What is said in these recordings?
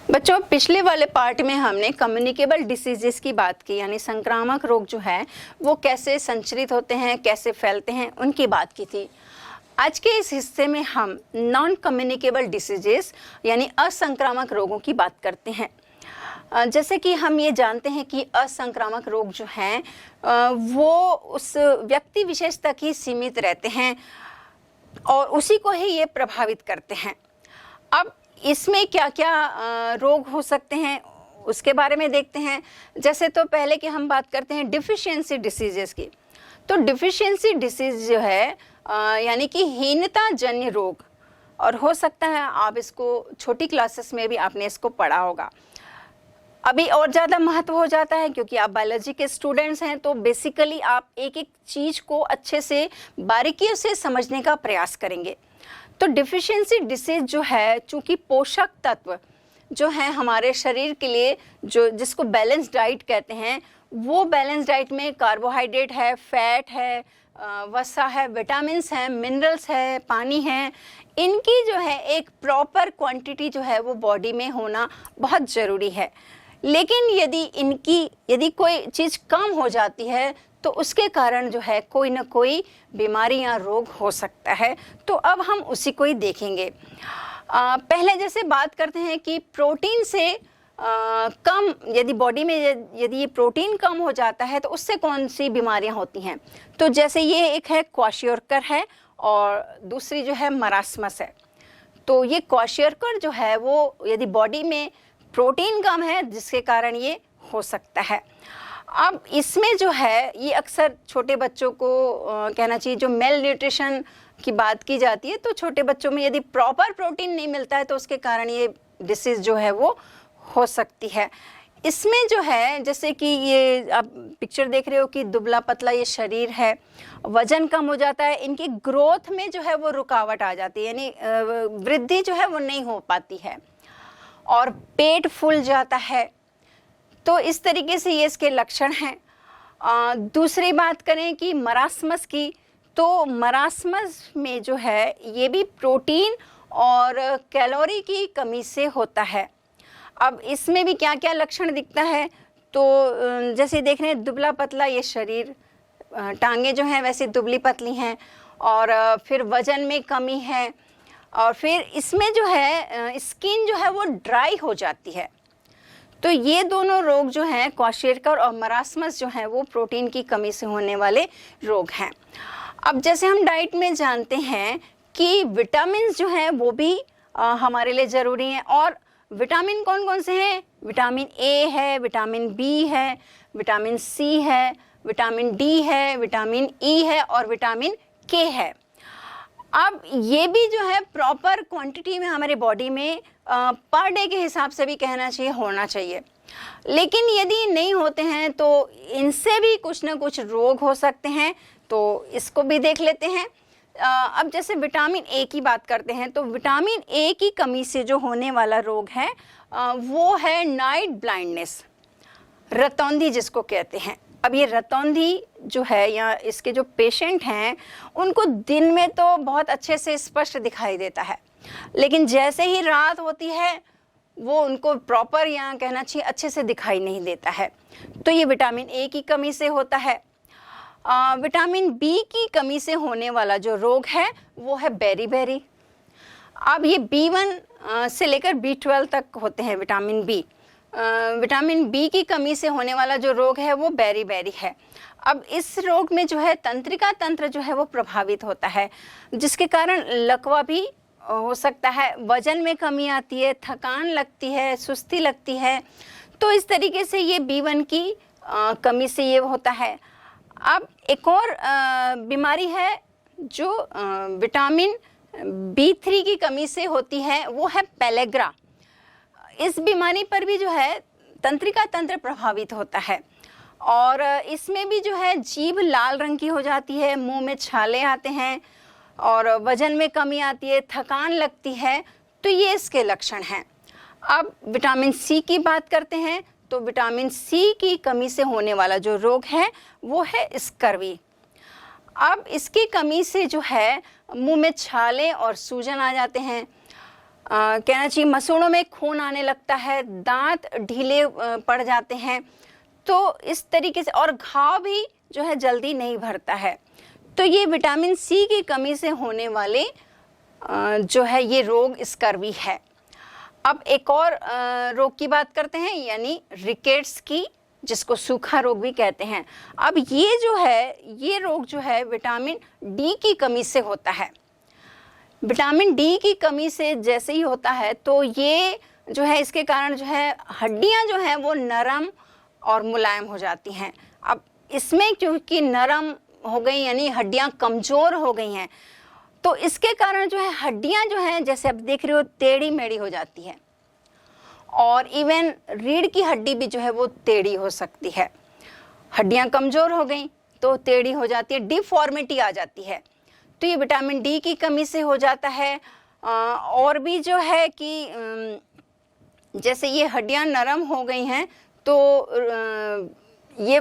बच्चों, पिछले वाले पार्ट में हमने कम्युनिकेबल डिसीजेस की बात की, यानी संक्रामक रोग जो है वो कैसे संचरित होते हैं, कैसे फैलते हैं, उनकी बात की थी। आज के इस हिस्से में हम नॉन कम्युनिकेबल डिसीजेस यानी असंक्रामक रोगों की बात करते हैं। जैसे कि हम ये जानते हैं कि असंक्रामक रोग जो हैं वो उस व्यक्ति विशेष तक ही सीमित रहते हैं और उसी को ही ये प्रभावित करते हैं। अब इसमें क्या क्या रोग हो सकते हैं उसके बारे में देखते हैं। जैसे तो पहले कि हम बात करते हैं डिफिशियंसी डिसीजेस की। तो डिफिशियंसी डिसीज जो है यानी कि हीनता जन्य रोग, और हो सकता है आप इसको छोटी क्लासेस में भी आपने इसको पढ़ा होगा। अभी और ज़्यादा महत्व हो जाता है क्योंकि आप बायोलॉजी के स्टूडेंट्स हैं, तो बेसिकली आप एक एक चीज़ को अच्छे से बारीकियों से समझने का प्रयास करेंगे। तो डिफिशियंसी डिसीज जो है, चूँकि पोषक तत्व जो है हमारे शरीर के लिए जिसको बैलेंस डाइट कहते हैं, वो बैलेंस डाइट में कार्बोहाइड्रेट है, फैट है, वसा है, विटामिन्स हैं, मिनरल्स है, पानी है, इनकी जो है एक प्रॉपर क्वांटिटी जो है वो बॉडी में होना बहुत ज़रूरी है। लेकिन यदि कोई चीज़ कम हो जाती है तो उसके कारण जो है कोई ना कोई बीमारी या रोग हो सकता है। तो अब हम उसी को ही देखेंगे। पहले जैसे बात करते हैं कि प्रोटीन से कम, यदि बॉडी में यदि ये प्रोटीन कम हो जाता है तो उससे कौन सी बीमारियां होती हैं। तो जैसे ये एक है क्वाशियोरकर है और दूसरी जो है मरास्मस है। तो ये क्वाशियोरकर जो है वो यदि बॉडी में प्रोटीन कम है जिसके कारण ये हो सकता है। अब इसमें जो है ये अक्सर छोटे बच्चों को कहना चाहिए, जो मेल न्यूट्रिशन की बात की जाती है, तो छोटे बच्चों में यदि प्रॉपर प्रोटीन नहीं मिलता है तो उसके कारण ये डिसीज़ जो है वो हो सकती है। इसमें जो है जैसे कि ये आप पिक्चर देख रहे हो कि दुबला पतला ये शरीर है, वजन कम हो जाता है, इनकी ग्रोथ में जो है वो रुकावट आ जाती है, यानी वृद्धि जो है वो नहीं हो पाती है और पेट फूल जाता है। तो इस तरीके से ये इसके लक्षण हैं। दूसरी बात करें कि मरास्मस की, तो मरास्मस में जो है ये भी प्रोटीन और कैलोरी की कमी से होता है। अब इसमें भी क्या क्या लक्षण दिखता है, तो जैसे देख रहे हैं दुबला पतला ये शरीर, टांगे जो हैं वैसे दुबली पतली हैं, और फिर वजन में कमी है, और फिर इसमें जो है स्किन जो है वो ड्राई हो जाती है। तो ये दोनों रोग जो हैं क्वाशियोरकर और मरास्मस जो हैं वो प्रोटीन की कमी से होने वाले रोग हैं। अब जैसे हम डाइट में जानते हैं कि विटामिन जो हैं वो भी हमारे लिए ज़रूरी हैं, और विटामिन कौन कौन से हैं? विटामिन ए है, विटामिन बी है, विटामिन सी है, विटामिन डी है, विटामिन ई है और विटामिन के है। अब ये भी जो है प्रॉपर क्वांटिटी में हमारे बॉडी में पर डे के हिसाब से भी कहना चाहिए, होना चाहिए। लेकिन यदि नहीं होते हैं तो इनसे भी कुछ ना कुछ रोग हो सकते हैं, तो इसको भी देख लेते हैं। अब जैसे विटामिन ए की बात करते हैं, तो विटामिन ए की कमी से जो होने वाला रोग है वो है नाइट ब्लाइंडनेस, रतौंधी जिसको कहते हैं। अब ये रतौंधी जो है या इसके जो पेशेंट हैं उनको दिन में तो बहुत अच्छे से स्पष्ट दिखाई देता है, लेकिन जैसे ही रात होती है वो उनको प्रॉपर या कहना चाहिए अच्छे से दिखाई नहीं देता है। तो ये विटामिन ए की कमी से होता है। विटामिन बी की कमी से होने वाला जो रोग है वो है बेरी। अब ये B1 से लेकर B12 तक होते हैं विटामिन बी। विटामिन बी की कमी से होने वाला जो रोग है वो बेरी है। अब इस रोग में जो है तंत्रिका तंत्र जो है वो प्रभावित होता है, जिसके कारण लकवा भी हो सकता है, वजन में कमी आती है, थकान लगती है, सुस्ती लगती है। तो इस तरीके से ये B1 की कमी से ये होता है। अब एक और बीमारी है जो विटामिन B3 की कमी से होती है, वो है पेलेग्रा। इस बीमारी पर भी जो है तंत्रिका तंत्र प्रभावित होता है, और इसमें भी जो है जीभ लाल रंग की हो जाती है, मुंह में छाले आते हैं और वजन में कमी आती है, थकान लगती है। तो ये इसके लक्षण हैं। अब विटामिन सी की बात करते हैं, तो विटामिन सी की कमी से होने वाला जो रोग है वो है स्कर्वी। अब इसकी कमी से जो है मुंह में छाले और सूजन आ जाते हैं, कहना चाहिए मसूड़ों में खून आने लगता है, दांत ढीले पड़ जाते हैं, तो इस तरीके से, और घाव भी जो है जल्दी नहीं भरता है। तो ये विटामिन सी की कमी से होने वाले जो है ये रोग स्कर्वी है। अब एक और रोग की बात करते हैं, यानी रिकेट्स की, जिसको सूखा रोग भी कहते हैं। अब ये जो है, ये रोग जो है विटामिन डी की कमी से होता है। विटामिन डी की कमी से जैसे ही होता है तो ये जो है, इसके कारण जो है हड्डियां जो हैं वो नरम और मुलायम हो जाती हैं। अब इसमें क्योंकि नरम हो गई, यानी हड्डियां कमज़ोर हो गई हैं, तो इसके कारण जो है हड्डियां जो हैं, जैसे आप देख रहे हो, टेढ़ी मेढ़ी हो जाती है, और इवन रीढ़ की हड्डी भी जो है वो टेढ़ी हो सकती है। हड्डियां कमज़ोर हो गई तो टेढ़ी हो जाती है, डिफॉर्मिटी आ जाती है। तो ये विटामिन डी की कमी से हो जाता है। और भी जो है कि जैसे ये हड्डियां नरम हो गई हैं तो ये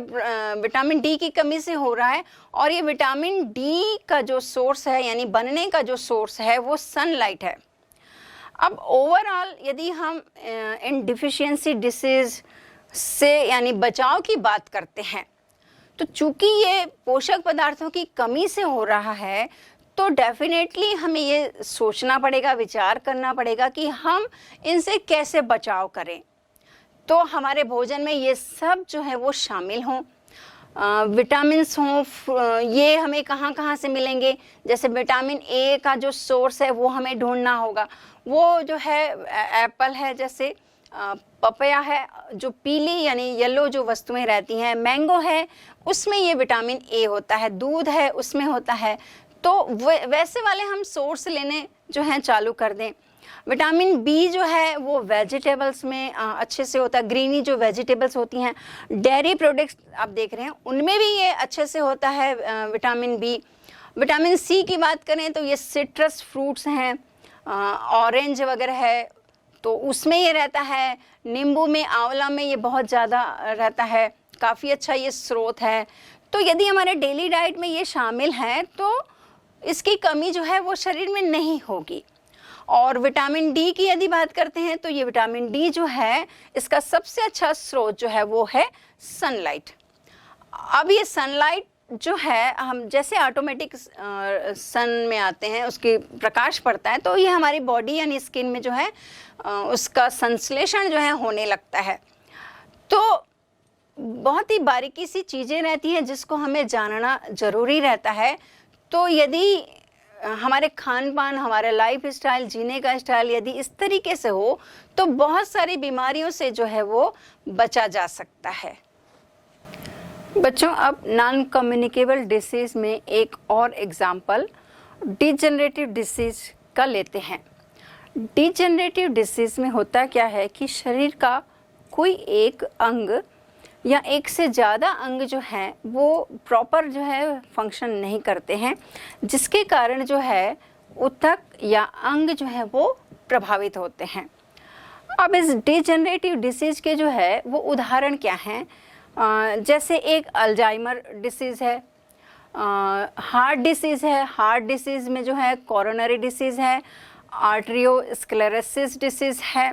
विटामिन डी की कमी से हो रहा है। और ये विटामिन डी का जो सोर्स है, यानी बनने का जो सोर्स है, वो सनलाइट है। अब ओवरऑल यदि हम इन डिफिशियंसी डिसीज़ से यानी बचाव की बात करते हैं, तो चूंकि ये पोषक पदार्थों की कमी से हो रहा है, तो डेफिनेटली हमें ये सोचना पड़ेगा, विचार करना पड़ेगा कि हम इनसे कैसे बचाव करें। तो हमारे भोजन में ये सब जो है वो शामिल हों, विटामिन्स हों। ये हमें कहाँ कहाँ से मिलेंगे? जैसे विटामिन ए का जो सोर्स है वो हमें ढूंढना होगा। वो जो है एप्पल है, जैसे पपया है जो पीली यानी येलो जो वस्तुएं रहती हैं, मैंगो है उसमें ये विटामिन ए होता है, दूध है उसमें होता है। तो वैसे वाले हम सोर्स लेने जो हैं चालू कर दें। विटामिन बी जो है वो वेजिटेबल्स में अच्छे से होता है, ग्रीनी जो वेजिटेबल्स होती हैं, डेयरी प्रोडक्ट्स आप देख रहे हैं उनमें भी ये अच्छे से होता है विटामिन बी। विटामिन सी की बात करें तो ये सिट्रस फ्रूट्स हैं, ऑरेंज वगैरह है तो उसमें ये रहता है, नींबू में, आंवला में ये बहुत ज़्यादा रहता है, काफ़ी अच्छा ये स्रोत है। तो यदि हमारे डेली डाइट में ये शामिल है तो इसकी कमी जो है वो शरीर में नहीं होगी। और विटामिन डी की यदि बात करते हैं तो ये विटामिन डी जो है इसका सबसे अच्छा स्रोत जो है वो है सनलाइट। अब ये सनलाइट जो है, हम जैसे ऑटोमेटिक सन में आते हैं, उसके प्रकाश पड़ता है तो ये हमारी बॉडी यानी स्किन में जो है उसका संश्लेषण जो है होने लगता है। तो बहुत ही बारीकी सी चीज़ें रहती हैं जिसको हमें जानना ज़रूरी रहता है। तो यदि हमारे खान पान, हमारा लाइफ स्टाइल, जीने का स्टाइल यदि इस तरीके से हो तो बहुत सारी बीमारियों से जो है वो बचा जा सकता है। बच्चों, अब नॉन कम्युनिकेबल डिसीज़ में एक और एग्जाम्पल डिजेनरेटिव डिसीज़ का लेते हैं। डिजेनरेटिव डिसीज़ में होता क्या है कि शरीर का कोई एक अंग या एक से ज़्यादा अंग जो हैं वो प्रॉपर जो है फंक्शन नहीं करते हैं, जिसके कारण जो है ऊतक या अंग जो है वो प्रभावित होते हैं। अब इस डिजेनरेटिव डिसीज़ के जो है वो उदाहरण क्या हैं? जैसे एक अल्जाइमर डिसीज़ है, हार्ट डिसीज़ है। हार्ट डिसीज़ में जो है कोरोनरी डिसीज़ है, आर्टरियोस्क्लेरोसिस डिसीज़ है,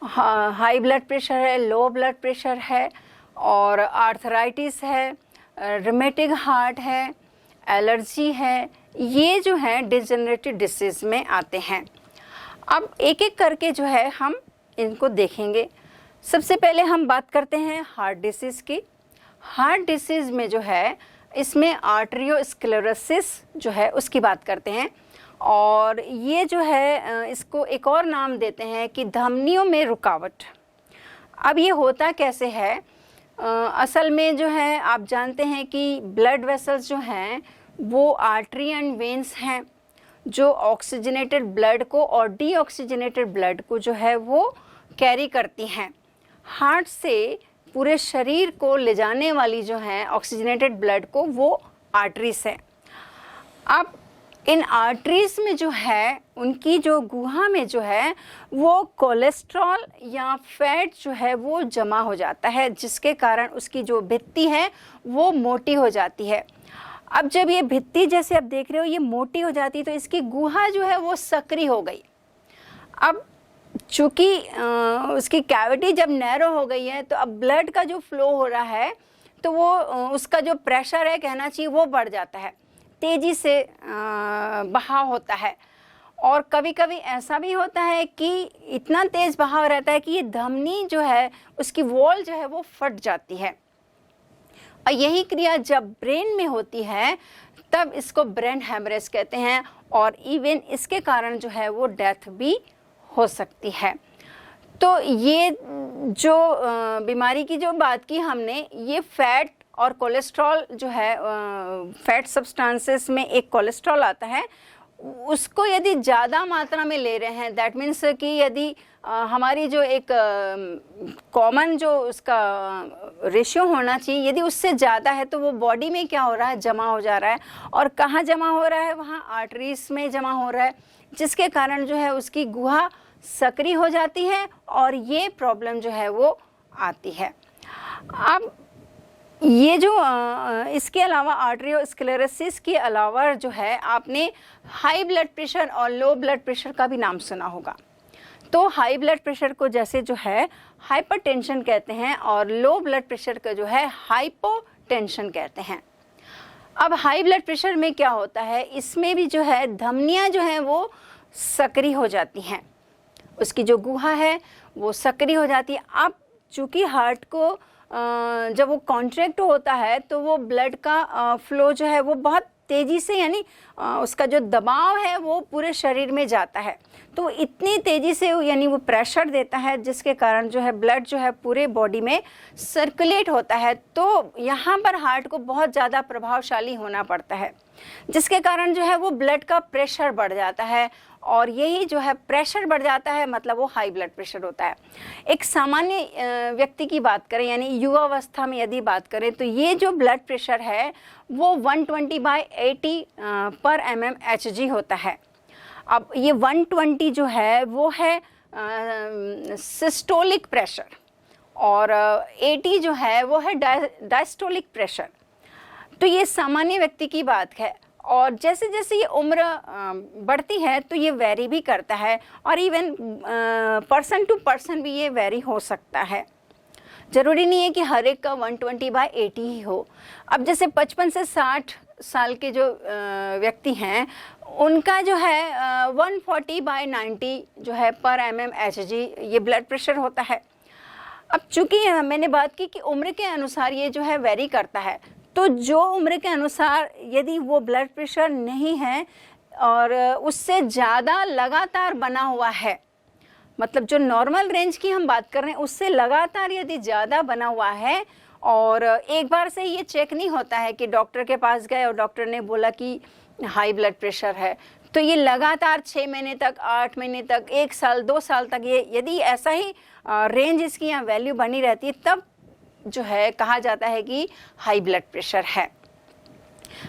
हाई ब्लड प्रेशर है, लो ब्लड प्रेशर है, और आर्थराइटिस है, रिमेटिक हार्ट है, एलर्जी है। ये जो है डिजेनरेटिव डिसीज़ में आते हैं। अब एक एक करके जो है हम इनको देखेंगे। सबसे पहले हम बात करते हैं हार्ट डिसीज़ की। हार्ट डिसीज़ में जो है इसमें आर्टरियोस्क्लेरोसिस जो है उसकी बात करते हैं, और ये जो है इसको एक और नाम देते हैं कि धमनियों में रुकावट। अब ये होता कैसे है? असल में जो है आप जानते हैं कि ब्लड वेसल्स जो हैं वो आर्टरी एंड वेन्स हैं जो ऑक्सीजनेटेड ब्लड को और डीऑक्सीजनेटेड ब्लड को जो है वो कैरी करती हैं। हार्ट से पूरे शरीर को ले जाने वाली जो है ऑक्सीजनेटेड ब्लड को वो आर्टरीज है। अब इन आर्टरीज में जो है उनकी जो गुहा में जो है वो कोलेस्ट्रॉल या फैट जो है वो जमा हो जाता है, जिसके कारण उसकी जो भित्ति है वो मोटी हो जाती है। अब जब ये भित्ति जैसे आप देख रहे हो ये मोटी हो जाती है तो इसकी गुहा जो है वो सक्रिय हो गई। अब चूँकि उसकी कैविटी जब नैरो हो गई है तो अब ब्लड का जो फ्लो हो रहा है तो वो उसका जो प्रेशर है कहना चाहिए वो बढ़ जाता है, तेज़ी से बहाव होता है। और कभी कभी ऐसा भी होता है कि इतना तेज़ बहाव रहता है कि ये धमनी जो है उसकी वॉल जो है वो फट जाती है। और यही क्रिया जब ब्रेन में होती है तब इसको ब्रेन हेमरेज कहते हैं, और इवन इसके कारण जो है वो डेथ भी हो सकती है। तो ये जो बीमारी की जो बात की हमने, ये फैट और कोलेस्ट्रॉल जो है, फैट सब्सटेंसेस में एक कोलेस्ट्रॉल आता है, उसको यदि ज़्यादा मात्रा में ले रहे हैं, दैट मीन्स कि यदि हमारी जो एक कॉमन जो उसका रेशियो होना चाहिए यदि उससे ज़्यादा है तो वो बॉडी में क्या हो रहा है, जमा हो जा रहा है। और कहाँ जमा हो रहा है, वहाँ आर्टरीज में जमा हो रहा है, जिसके कारण जो है उसकी गुहा सक्रिय हो जाती है और ये प्रॉब्लम जो है वो आती है। अब ये जो इसके अलावा आर्टेरियोस्क्लेरोसिस के अलावा जो है आपने हाई ब्लड प्रेशर और लो ब्लड प्रेशर का भी नाम सुना होगा। तो हाई ब्लड प्रेशर को जैसे जो है हाइपरटेंशन कहते हैं और लो ब्लड प्रेशर का जो है हाइपोटेंशन कहते हैं। अब हाई ब्लड प्रेशर में क्या होता है, इसमें भी जो है धमनियाँ जो हैं वो सक्रिय हो जाती हैं, उसकी जो गुहा है वो सक्रिय हो जाती है। अब चूँकि हार्ट को जब वो कॉन्ट्रैक्ट होता है तो वो ब्लड का फ्लो जो है वो बहुत तेज़ी से, यानी उसका जो दबाव है वो पूरे शरीर में जाता है, तो इतनी तेज़ी से यानी वो प्रेशर देता है जिसके कारण जो है ब्लड जो है पूरे बॉडी में सर्कुलेट होता है। तो यहाँ पर हार्ट को बहुत ज़्यादा प्रभावशाली होना पड़ता है, जिसके कारण जो है वो ब्लड का प्रेशर बढ़ जाता है, और यही जो है प्रेशर बढ़ जाता है मतलब वो हाई ब्लड प्रेशर होता है। एक सामान्य व्यक्ति की बात करें यानी युवावस्था में यदि बात करें तो ये जो ब्लड प्रेशर है वो 120/80 पर mmHg होता है। अब ये 120 जो है वो है सिस्टोलिक प्रेशर और 80 जो है वो है डायस्टोलिक प्रेशर। तो ये सामान्य व्यक्ति की बात है, और जैसे जैसे ये उम्र बढ़ती है तो ये वेरी भी करता है, और इवन पर्सन टू पर्सन भी ये वेरी हो सकता है। ज़रूरी नहीं है कि हर एक का 120/80 ही हो। अब जैसे 55 से 60 साल के जो व्यक्ति हैं उनका जो है 140/90 जो है पर mmHg ये ब्लड प्रेशर होता है। अब चूँकि मैंने बात की कि उम्र के अनुसार ये जो है वेरी करता है, तो जो उम्र के अनुसार यदि वो ब्लड प्रेशर नहीं है और उससे ज़्यादा लगातार बना हुआ है, मतलब जो नॉर्मल रेंज की हम बात कर रहे हैं उससे लगातार यदि ज़्यादा बना हुआ है और एक बार से ये चेक नहीं होता है कि डॉक्टर के पास गए और डॉक्टर ने बोला कि हाई ब्लड प्रेशर है, तो ये लगातार 6 महीने तक, 8 महीने तक, 1 साल, 2 साल तक ये यदि ऐसा ही रेंज इसकी यहाँ वैल्यू बनी रहती है तब जो है कहा जाता है कि हाई ब्लड प्रेशर है।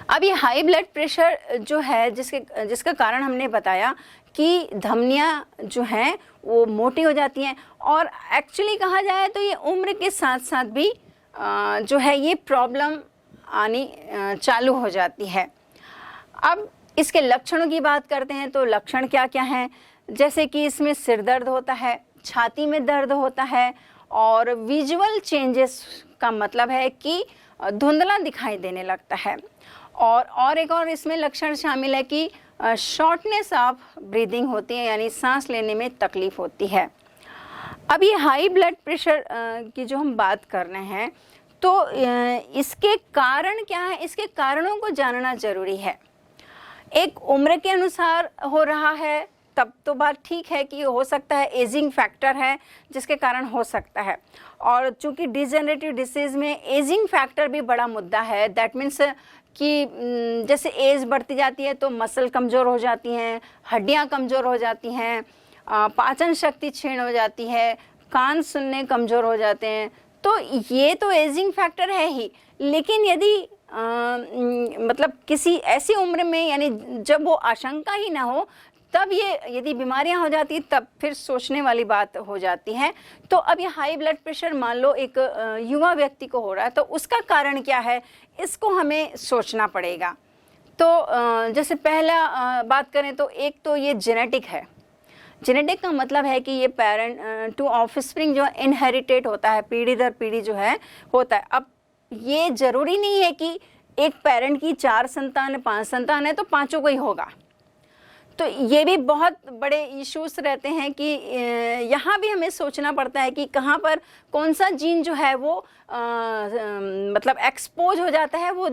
अब ये हाई ब्लड प्रेशर जो है जिसका कारण हमने बताया कि धमनियाँ जो हैं वो मोटी हो जाती हैं, और एक्चुअली कहा जाए तो ये उम्र के साथ साथ भी जो है ये प्रॉब्लम आनी चालू हो जाती है। अब इसके लक्षणों की बात करते हैं तो लक्षण क्या क्या हैं, जैसे कि इसमें सिर दर्द होता है, छाती में दर्द होता है, और विजुअल चेंजेस का मतलब है कि धुंधला दिखाई देने लगता है, और एक और इसमें लक्षण शामिल है कि शॉर्टनेस ऑफ ब्रीदिंग होती है, यानी सांस लेने में तकलीफ होती है। अब ये हाई ब्लड प्रेशर की जो हम बात कर रहे हैं तो इसके कारण क्या है, इसके कारणों को जानना ज़रूरी है। एक उम्र के अनुसार हो रहा है तब तो बात ठीक है कि हो सकता है एजिंग फैक्टर है जिसके कारण हो सकता है, और चूंकि डिजेनरेटिव डिसीज़ में एजिंग फैक्टर भी बड़ा मुद्दा है। दैट मीन्स कि जैसे एज बढ़ती जाती है तो मसल कमज़ोर हो जाती हैं, हड्डियां कमज़ोर हो जाती हैं, पाचन शक्ति क्षीण हो जाती है, कान सुनने कमज़ोर हो जाते हैं, तो ये तो एजिंग फैक्टर है ही। लेकिन यदि मतलब किसी ऐसी उम्र में यानी जब वो आशंका ही ना हो तब ये यदि बीमारियां हो जाती तब फिर सोचने वाली बात हो जाती है। तो अब ये हाई ब्लड प्रेशर मान लो एक युवा व्यक्ति को हो रहा है तो उसका कारण क्या है, इसको हमें सोचना पड़ेगा। तो जैसे पहला बात करें तो एक तो ये जेनेटिक है, जेनेटिक का मतलब है कि ये पेरेंट टू ऑफस्प्रिंग जो इनहेरिटेड होता है, पीढ़ी दर पीढ़ी जो है होता है। अब ये जरूरी नहीं है कि एक पेरेंट की 4 संतान है, 5 संतान है तो पांचों को ही होगा। तो ये भी बहुत बड़े इश्यूज रहते हैं कि यहाँ भी हमें सोचना पड़ता है कि कहाँ पर कौन सा जीन जो है वो मतलब एक्सपोज हो जाता है, वो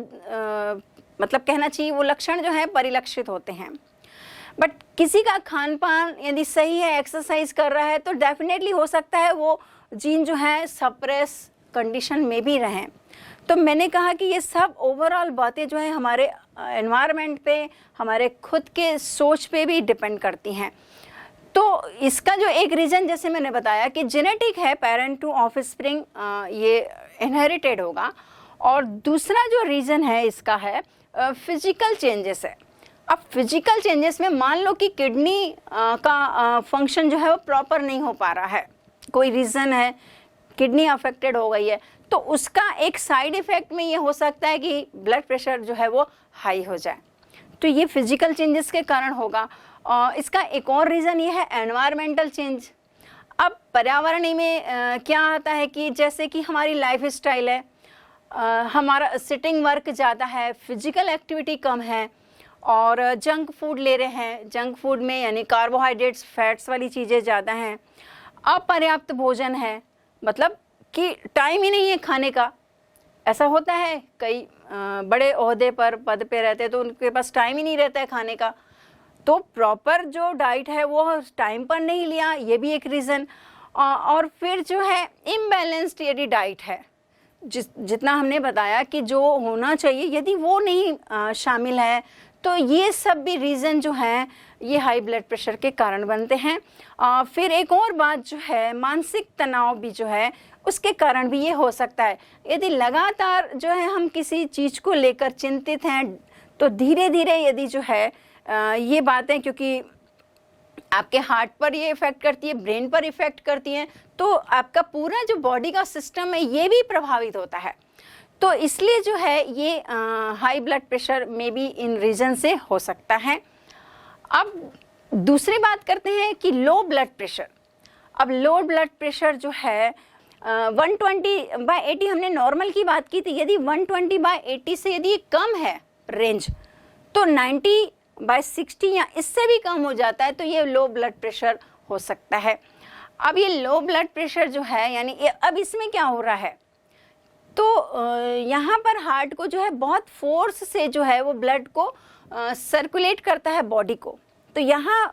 मतलब कहना चाहिए वो लक्षण जो है परिलक्षित होते हैं। बट किसी का खान पान यदि सही है, एक्सरसाइज कर रहा है, तो डेफिनेटली हो सकता है वो जीन जो है सप्रेस कंडीशन में भी रहें। तो मैंने कहा कि ये सब ओवरऑल बातें जो है हमारे एनवायरनमेंट पे, हमारे खुद के सोच पे भी डिपेंड करती हैं। तो इसका जो एक रीज़न जैसे मैंने बताया कि जेनेटिक है, पेरेंट टू ऑफस्प्रिंग ये इनहेरिटेड होगा। और दूसरा जो रीज़न है इसका है फिजिकल चेंजेस है। अब फिजिकल चेंजेस में मान लो कि किडनी का फंक्शन जो है वो प्रॉपर नहीं हो पा रहा है, कोई रीज़न है, किडनी अफेक्टेड हो गई है, तो उसका एक साइड इफ़ेक्ट में ये हो सकता है कि ब्लड प्रेशर जो है वो हाई हो जाए। तो ये फिजिकल चेंजेस के कारण होगा। और इसका एक और रीज़न ये है एनवायरमेंटल चेंज। अब पर्यावरण में क्या आता है कि जैसे कि हमारी लाइफ स्टाइल है, हमारा सिटिंग वर्क ज़्यादा है, फिजिकल एक्टिविटी कम है, और जंक फूड ले रहे हैं। जंक फूड में यानी कार्बोहाइड्रेट्स, फैट्स वाली चीज़ें ज़्यादा हैं। अपर्याप्त भोजन है, मतलब कि टाइम ही नहीं है खाने का। ऐसा होता है कई बड़े ओहदे पर, पद पे रहते हैं तो उनके पास टाइम ही नहीं रहता है खाने का, तो प्रॉपर जो डाइट है वो टाइम पर नहीं लिया, ये भी एक रीज़न। और फिर जो है इम्बैलेंस्ड यदि डाइट है, जितना हमने बताया कि जो होना चाहिए यदि वो नहीं शामिल है, तो ये सब भी रीज़न जो हैं ये हाई ब्लड प्रेशर के कारण बनते हैं। फिर एक और बात जो है मानसिक तनाव भी जो है उसके कारण भी ये हो सकता है। यदि लगातार जो है हम किसी चीज़ को लेकर चिंतित हैं, तो धीरे धीरे यदि जो है ये बातें, क्योंकि आपके हार्ट पर ये इफ़ेक्ट करती है, ब्रेन पर इफ़ेक्ट करती हैं, तो आपका पूरा जो बॉडी का सिस्टम है ये भी प्रभावित होता है। तो इसलिए जो है ये हाई ब्लड प्रेशर में भी इन रीज़न से हो सकता है। अब दूसरी बात करते हैं कि लो ब्लड प्रेशर। अब लो ब्लड प्रेशर जो है 120/80 हमने नॉर्मल की बात की थी, यदि 120/80 से यदि कम है रेंज, तो 90/60 या इससे भी कम हो जाता है, तो ये लो ब्लड प्रेशर हो सकता है। अब ये लो ब्लड प्रेशर जो है यानी अब इसमें क्या हो रहा है, तो यहाँ पर हार्ट को जो है बहुत फोर्स से जो है वो ब्लड को सर्कुलेट करता है बॉडी को, तो यहाँ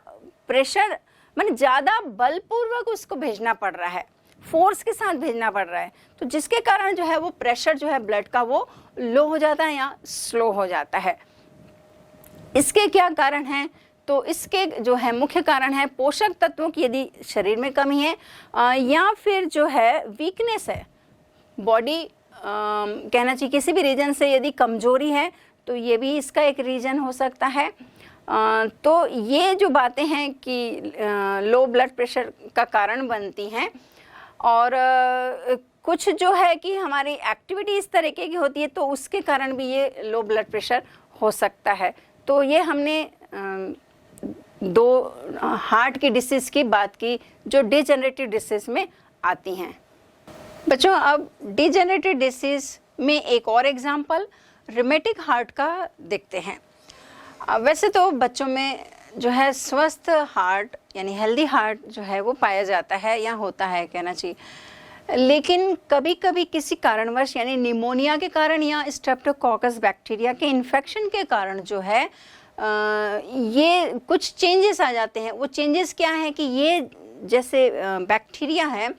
प्रेशर मतलब ज़्यादा बलपूर्वक उसको भेजना पड़ रहा है, फोर्स के साथ भेजना पड़ रहा है, तो जिसके कारण जो है वो प्रेशर जो है ब्लड का वो लो हो जाता है या स्लो हो जाता है। इसके क्या कारण हैं, तो इसके जो है मुख्य कारण है पोषक तत्वों की यदि शरीर में कमी है, या फिर जो है वीकनेस है, बॉडी कहना चाहिए किसी भी रीजन से यदि कमजोरी है, तो ये भी इसका एक रीज़न हो सकता है। तो ये जो बातें हैं कि लो ब्लड प्रेशर का कारण बनती हैं। और कुछ जो है कि हमारी एक्टिविटी इस तरीके की होती है, तो उसके कारण भी ये लो ब्लड प्रेशर हो सकता है। तो ये हमने 2 हार्ट की डिसीज़ की बात की जो डिजेनरेटिव डिसीज़ में आती हैं। बच्चों, अब डिजेनरेटिव डिसीज़ में एक और एग्जाम्पल रिमेटिक हार्ट का देखते हैं। वैसे तो बच्चों में जो है स्वस्थ हार्ट यानी हेल्दी हार्ट जो है वो पाया जाता है या होता है कहना चाहिए, लेकिन कभी कभी किसी कारणवश यानी निमोनिया के कारण या स्ट्रेप्टोकोकस बैक्टीरिया के इन्फेक्शन के कारण जो है ये कुछ चेंजेस आ जाते हैं। वो चेंजेस क्या है कि ये जैसे बैक्टीरिया है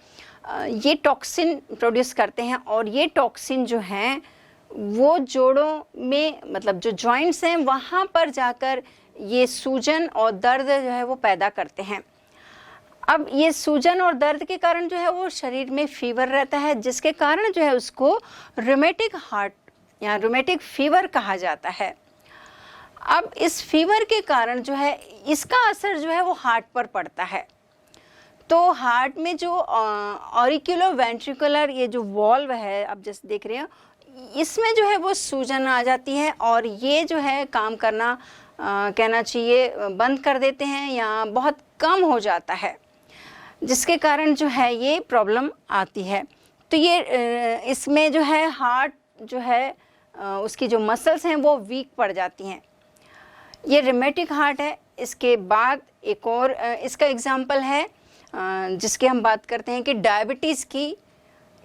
ये टॉक्सिन प्रोड्यूस करते हैं, और ये टॉक्सिन जो हैं वो जोड़ों में मतलब जो जॉइंट्स हैं वहाँ पर जाकर ये सूजन और दर्द जो है वो पैदा करते हैं। अब ये सूजन और दर्द के कारण जो है वो शरीर में फीवर रहता है, जिसके कारण जो है उसको रूमेटिक हार्ट या रूमेटिक फीवर कहा जाता है। अब इस फीवर के कारण जो है इसका असर जो है वो हार्ट पर पड़ता है। तो हार्ट में जो ऑरिक्यूलो वेंट्रिकुलर ये जो वॉल्व है आप जैसे देख रहे हो, इसमें जो है वो सूजन आ जाती है, और ये जो है काम करना कहना चाहिए बंद कर देते हैं या बहुत कम हो जाता है, जिसके कारण जो है ये प्रॉब्लम आती है। तो ये इसमें जो है हार्ट जो है उसकी जो मसल्स हैं वो वीक पड़ जाती हैं। ये रिमेटिक हार्ट है। इसके बाद एक और इसका एग्जाम्पल है जिसकी हम बात करते हैं कि डायबिटीज़ की।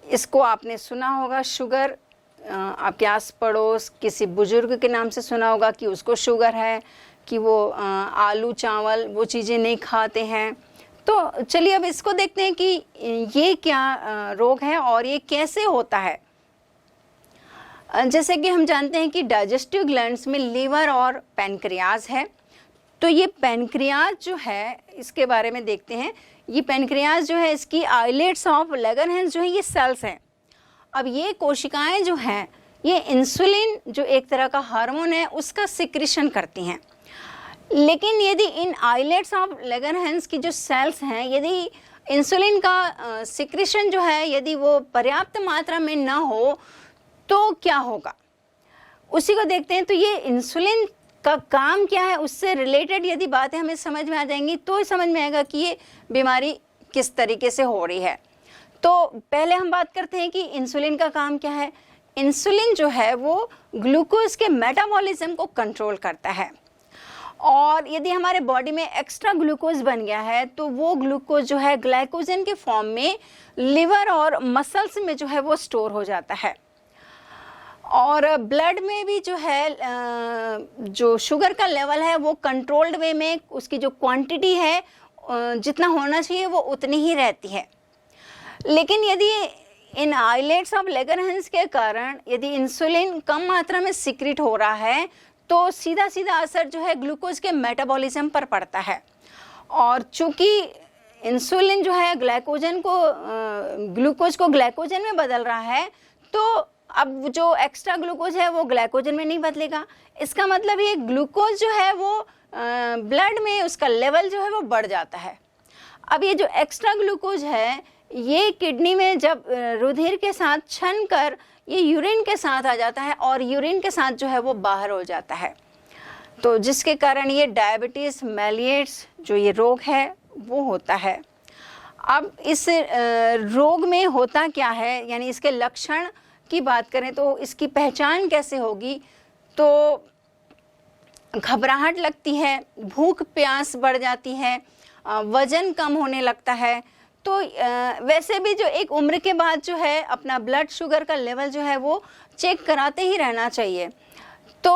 इसको आपने सुना होगा, शुगर, आपके आस पड़ोस किसी बुजुर्ग के नाम से सुना होगा कि उसको शुगर है, कि वो आलू चावल वो चीज़ें नहीं खाते हैं। तो चलिए अब इसको देखते हैं कि ये क्या रोग है और ये कैसे होता है। जैसे कि हम जानते हैं कि डाइजेस्टिव ग्लैंड्स में लीवर और पैनक्रियाज है। तो ये पैनक्रियाज जो है इसके बारे में देखते हैं। ये पैनक्रियाज जो है इसकी आइलेट्स ऑफ लैगरहैंस जो है ये सेल्स हैं। अब ये कोशिकाएं जो हैं ये इंसुलिन जो एक तरह का हार्मोन है उसका सिक्रीशन करती हैं। लेकिन यदि इन आइलेट्स ऑफ लैगरहैंस की जो सेल्स हैं यदि इंसुलिन का सिक्रीशन जो है यदि वो पर्याप्त मात्रा में ना हो तो क्या होगा, उसी को देखते हैं। तो ये इंसुलिन का काम क्या है उससे रिलेटेड यदि बातें हमें समझ में आ जाएंगी तो समझ में आएगा कि ये बीमारी किस तरीके से हो रही है। तो पहले हम बात करते हैं कि इंसुलिन का काम क्या है। इंसुलिन जो है वो ग्लूकोज के मेटाबॉलिज्म को कंट्रोल करता है, और यदि हमारे बॉडी में एक्स्ट्रा ग्लूकोज बन गया है तो वो ग्लूकोज जो है ग्लाइकोजन के फॉर्म में लिवर और मसल्स में जो है वो स्टोर हो जाता है। और ब्लड में भी जो है जो शुगर का लेवल है वो कंट्रोल्ड वे में उसकी जो क्वांटिटी है जितना होना चाहिए वो उतनी ही रहती है। लेकिन यदि इन आइलेट्स ऑफ लैगरहैंस के कारण यदि इंसुलिन कम मात्रा में सिक्रीट हो रहा है तो सीधा सीधा असर जो है ग्लूकोज के मेटाबॉलिज्म पर पड़ता है। और चूंकि इंसुलिन जो है ग्लाइकोजन को ग्लूकोज को ग्लाइकोजन में बदल रहा है तो अब जो एक्स्ट्रा ग्लूकोज है वो ग्लाइकोजन में नहीं बदलेगा। इसका मतलब ये ग्लूकोज जो है वो ब्लड में उसका लेवल जो है वो बढ़ जाता है। अब ये जो एक्स्ट्रा ग्लूकोज है ये किडनी में जब रुधिर के साथ छन कर ये यूरिन के साथ आ जाता है और यूरिन के साथ जो है वो बाहर हो जाता है। तो जिसके कारण ये डायबिटीज़ मेलिएट्स जो ये रोग है वो होता है। अब इस रोग में होता क्या है, यानी इसके लक्षण की बात करें तो इसकी पहचान कैसे होगी। तो घबराहट लगती है, भूख प्यास बढ़ जाती है, वज़न कम होने लगता है। तो वैसे भी जो एक उम्र के बाद जो है अपना ब्लड शुगर का लेवल जो है वो चेक कराते ही रहना चाहिए। तो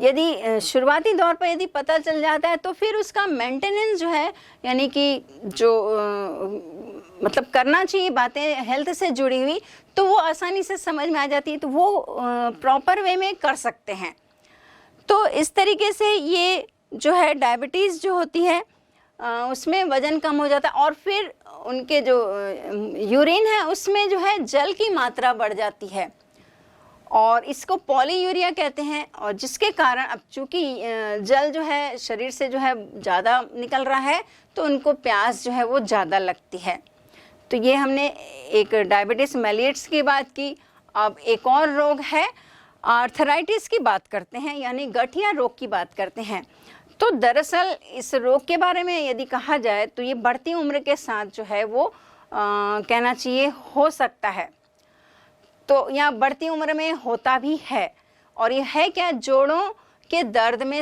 यदि शुरुआती दौर पर यदि पता चल जाता है तो फिर उसका मेंटेनेंस जो है यानी कि जो मतलब करना चाहिए बातें हेल्थ से जुड़ी हुई तो वो आसानी से समझ में आ जाती है, तो वो प्रॉपर वे में कर सकते हैं। तो इस तरीके से ये जो है डायबिटीज़ जो होती है उसमें वज़न कम हो जाता है और फिर उनके जो यूरिन है उसमें जो है जल की मात्रा बढ़ जाती है और इसको पॉलीयूरिया कहते हैं। और जिसके कारण अब चूँकि जल जो है शरीर से जो है ज़्यादा निकल रहा है तो उनको प्यास जो है वो ज़्यादा लगती है। तो ये हमने एक डायबिटीज़ मेलिएट्स की बात की। अब एक और रोग है आर्थराइटिस की बात करते हैं, यानी गठिया रोग की बात करते हैं। तो दरअसल इस रोग के बारे में यदि कहा जाए तो ये बढ़ती उम्र के साथ जो है वो कहना चाहिए हो सकता है। तो यहाँ बढ़ती उम्र में होता भी है। और ये है क्या, जोड़ों के दर्द में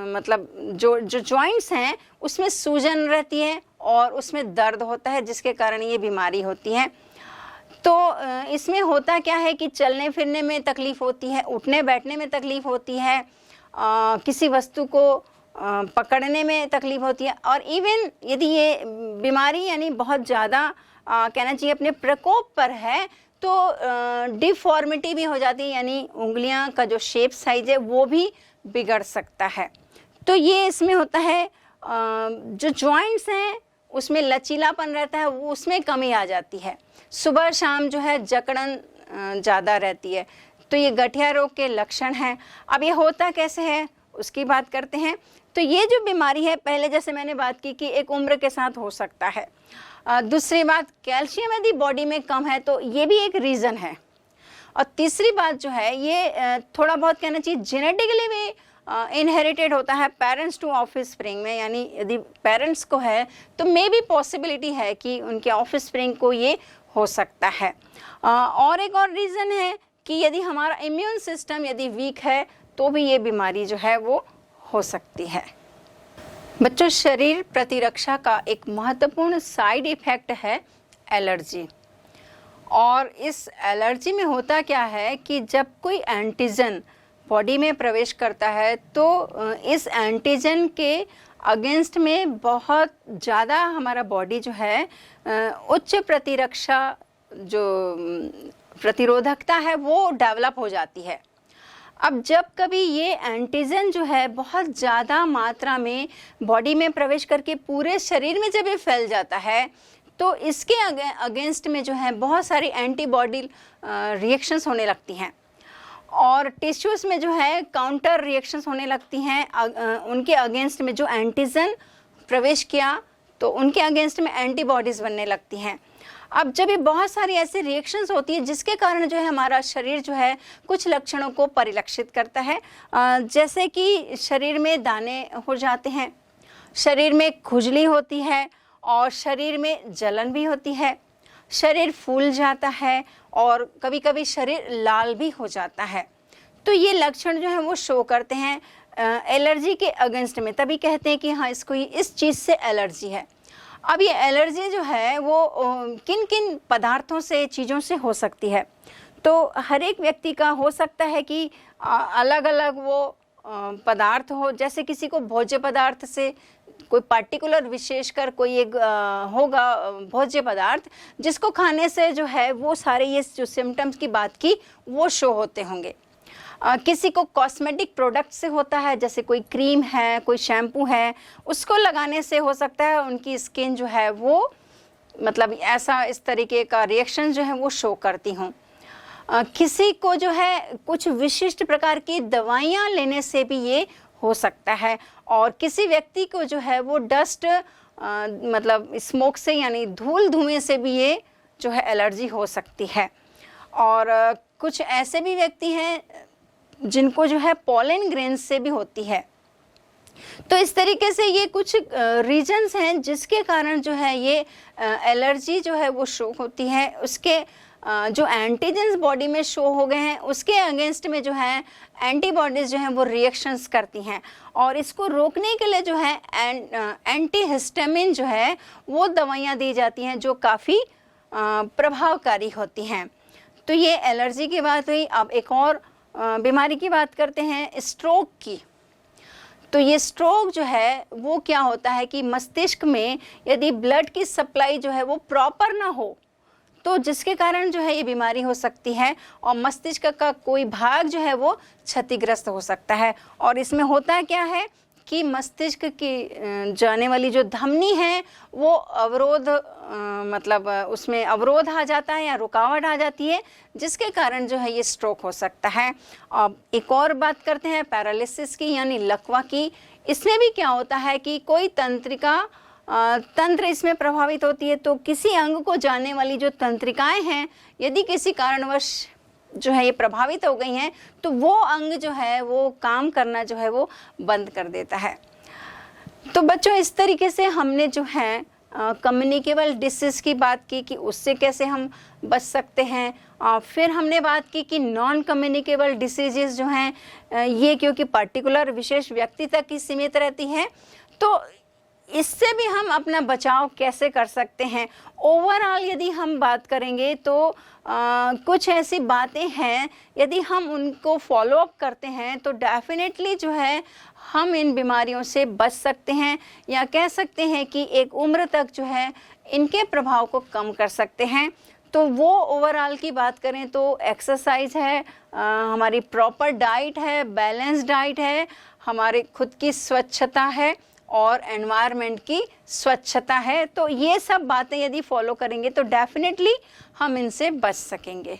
मतलब जो जॉइंट्स हैं उसमें सूजन रहती है और उसमें दर्द होता है जिसके कारण ये बीमारी होती है। तो इसमें होता क्या है कि चलने फिरने में तकलीफ़ होती है, उठने बैठने में तकलीफ़ होती है, किसी वस्तु को पकड़ने में तकलीफ़ होती है। और इवन यदि ये बीमारी यानी बहुत ज़्यादा कहना चाहिए अपने प्रकोप पर है तो डिफॉर्मिटी भी हो जाती है, यानी उंगलियां का जो शेप साइज है वो भी बिगड़ सकता है। तो ये इसमें होता है जो जॉइंट्स हैं उसमें लचीलापन रहता है, वो उसमें कमी आ जाती है। सुबह शाम जो है जकड़न ज़्यादा रहती है। तो ये गठिया रोग के लक्षण हैं। अब ये होता कैसे है उसकी बात करते हैं। तो ये जो बीमारी है पहले जैसे मैंने बात की कि एक उम्र के साथ हो सकता है। दूसरी बात, कैल्शियम यदि बॉडी में कम है तो ये भी एक रीज़न है। और तीसरी बात जो है ये थोड़ा बहुत कहना चाहिए जेनेटिकली भी इनहेरिटेड होता है पेरेंट्स टू ऑफस्प्रिंग में, यानी यदि पेरेंट्स को है तो मे भी पॉसिबिलिटी है कि उनके ऑफस्प्रिंग को ये हो सकता है। और एक और रीज़न है कि यदि हमारा इम्यून सिस्टम यदि वीक है तो भी ये बीमारी जो है वो हो सकती है। बच्चों, शरीर प्रतिरक्षा का एक महत्वपूर्ण साइड इफ़ेक्ट है एलर्जी। और इस एलर्जी में होता क्या है कि जब कोई एंटीजन बॉडी में प्रवेश करता है तो इस एंटीजन के अगेंस्ट में बहुत ज़्यादा हमारा बॉडी जो है उच्च प्रतिरक्षा जो प्रतिरोधकता है वो डेवलप हो जाती है। अब जब कभी ये एंटीजन जो है बहुत ज़्यादा मात्रा में बॉडी में प्रवेश करके पूरे शरीर में जब ये फैल जाता है तो इसके अगेंस्ट में जो है बहुत सारी एंटीबॉडी रिएक्शंस होने लगती हैं और टिश्यूज़ में जो है काउंटर रिएक्शंस होने लगती हैं। उनके अगेंस्ट में जो एंटीजन प्रवेश किया तो उनके अगेंस्ट में एंटीबॉडीज़ बनने लगती हैं। अब जब ये बहुत सारी ऐसी रिएक्शंस होती है जिसके कारण जो है हमारा शरीर जो है कुछ लक्षणों को परिलक्षित करता है, जैसे कि शरीर में दाने हो जाते हैं, शरीर में खुजली होती है और शरीर में जलन भी होती है, शरीर फूल जाता है और कभी कभी शरीर लाल भी हो जाता है। तो ये लक्षण जो है वो शो करते हैं एलर्जी के अगेंस्ट में, तभी कहते हैं कि हाँ इसको इस चीज़ से एलर्जी है। अब ये एलर्जी जो है वो किन किन पदार्थों से, चीज़ों से हो सकती है, तो हर एक व्यक्ति का हो सकता है कि अलग अलग वो पदार्थ हो। जैसे किसी को भोज्य पदार्थ से, कोई पार्टिकुलर विशेषकर कोई एक होगा भोज्य पदार्थ जिसको खाने से जो है वो सारे ये जो सिम्टम्स की बात की वो शो होते होंगे। किसी को कॉस्मेटिक प्रोडक्ट से होता है, जैसे कोई क्रीम है, कोई शैम्पू है, उसको लगाने से हो सकता है उनकी स्किन जो है वो मतलब ऐसा इस तरीके का रिएक्शन जो है वो शो करती हूँ। किसी को जो है कुछ विशिष्ट प्रकार की दवाइयाँ लेने से भी ये हो सकता है और किसी व्यक्ति को जो है वो डस्ट मतलब स्मोक से यानी धूल धुएं से भी ये जो है एलर्जी हो सकती है। और कुछ ऐसे भी व्यक्ति हैं जिनको जो है पॉलन ग्रेन्स से भी होती है। तो इस तरीके से ये कुछ रीजन्स हैं जिसके कारण जो है ये एलर्जी जो है वो शो होती है। उसके जो एंटीजन्स बॉडी में शो हो गए हैं उसके अगेंस्ट में जो है एंटीबॉडीज़ जो हैं वो रिएक्शंस करती हैं और इसको रोकने के लिए जो है एंटीहिस्टामिन जो है वो दवाइयाँ दी जाती हैं जो काफ़ी प्रभावकारी होती हैं। तो ये एलर्जी की बात हुई। अब एक और बीमारी की बात करते हैं, स्ट्रोक की। तो ये स्ट्रोक जो है वो क्या होता है कि मस्तिष्क में यदि ब्लड की सप्लाई जो है वो प्रॉपर ना हो तो जिसके कारण जो है ये बीमारी हो सकती है और मस्तिष्क का कोई भाग जो है वो क्षतिग्रस्त हो सकता है। और इसमें होता क्या है कि मस्तिष्क की जाने वाली जो धमनी है वो अवरोध मतलब उसमें अवरोध आ जाता है या रुकावट आ जाती है जिसके कारण जो है ये स्ट्रोक हो सकता है। अब एक और बात करते हैं पैरालिसिस की यानी लकवा की। इसमें भी क्या होता है कि कोई तंत्र इसमें प्रभावित होती है, तो किसी अंग को जाने वाली जो तंत्रिकाएं हैं यदि किसी कारणवश जो है ये प्रभावित हो गई हैं तो वो अंग जो है वो काम करना जो है वो बंद कर देता है। तो बच्चों इस तरीके से हमने जो है कम्युनिकेबल डिसीज़ की बात की कि उससे कैसे हम बच सकते हैं। फिर हमने बात की कि नॉन कम्युनिकेबल डिसीजेस जो हैं ये क्योंकि पर्टिकुलर विशेष व्यक्ति तक ही सीमित रहती हैं, तो इससे भी हम अपना बचाव कैसे कर सकते हैं। ओवरऑल यदि हम बात करेंगे तो कुछ ऐसी बातें हैं यदि हम उनको फॉलो अप करते हैं तो डेफिनेटली जो है हम इन बीमारियों से बच सकते हैं या कह सकते हैं कि एक उम्र तक जो है इनके प्रभाव को कम कर सकते हैं। तो वो ओवरऑल की बात करें तो एक्सरसाइज है, हमारी प्रॉपर डाइट है, बैलेंस डाइट है, हमारे खुद की स्वच्छता है और एनवायरनमेंट की स्वच्छता है। तो ये सब बातें यदि फॉलो करेंगे तो डेफिनेटली हम इनसे बच सकेंगे।